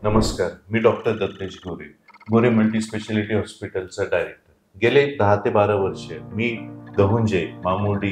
नमस्कार, मी डॉक्टर दत्तेश गोरे, गोरे multi speciality हॉस्पिटलचा director. गेले 10 ते 12 वर्ष मी दहुंजे, मामुर्डी,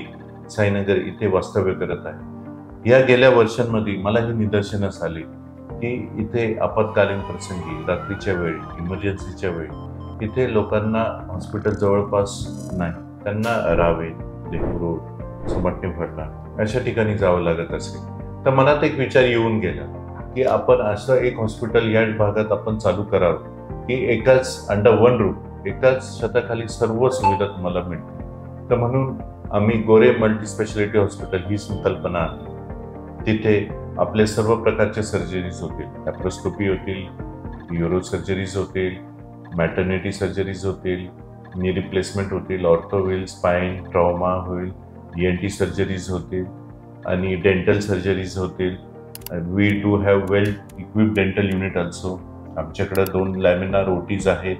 साईनगर इथे वास्तव्य करत आहे. या गेल्या वर्षांमध्ये मला ही निदर्शनास आली की इथे आपत्कालीन प्रसंगी, रात्रीच्या वेळी, इमर्जन्सीच्या वेळी इथे लोकांना हॉस्पिटल जवळपास नाही. त्यांना रावेत, देहू रोड, समटणे फडणा अशा ठिकाणी जावं लागत असेल. तर मनात एक विचार येऊन गेला की आपण असं एक हॉस्पिटल या भागात आपण चालू करावं की एकाच अंडर वन रूफ, एकाच छताखाली सर्व सुविधा तुम्हाला मिळतील. तर म्हणून आम्ही गोरे मल्टी स्पेशालिटी हॉस्पिटल ही संकल्पना आहे. तिथे आपले सर्व प्रकारचे सर्जरीज होतील, लॅप्रोस्कोपी होतील, न्यूरो सर्जरीज होतील, मॅटर्निटी सर्जरीज होतील, नी रिप्लेसमेंट होतील, ऑर्थो होईल, स्पाईन, ट्रॉमा होईल, ENT सर्जरीज होतील आणि डेंटल सर्जरीज होतील. We do have well equipped dental unit also. आमच्याकडे 2 लॅमिनार OTs आहेत,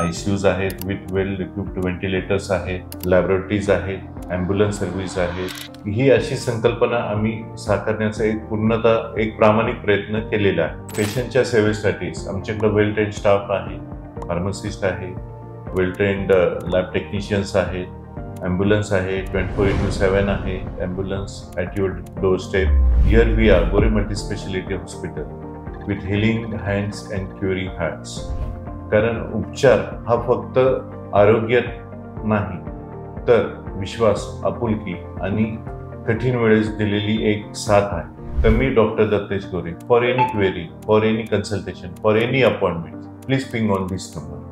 ICUs आहेत विथ वेल इक्विप्ड व्हेंटिलेटर्स आहेत, लॅबोरेटरीज आहेत, ॲम्ब्युलन्स सर्व्हिस आहेत. ही अशी संकल्पना आम्ही साकारण्याचा एक प्रामाणिक प्रयत्न केलेला आहे. पेशंटच्या सेवेसाठीच आमच्याकडे वेल ट्रेन्ड स्टाफ आहे, फार्मसिस्ट आहे, वेल ट्रेन्ड लॅब टेक्निशियन्स आहेत, ॲम्ब्युलन्स आहे, 24/7 आहे, ambulance at your doorstep. Here we are Gore multi speciality hospital with healing hands and curing hearts. कारण उपचार हा फक्त आरोग्य नाही, तर विश्वास, आपुलकी आणि कठीण वेळेस दिलेली एक साथ आहे. तर मी doctor Dattesh Gore. For any query, for any consultation, for any appointment, please ping on this number.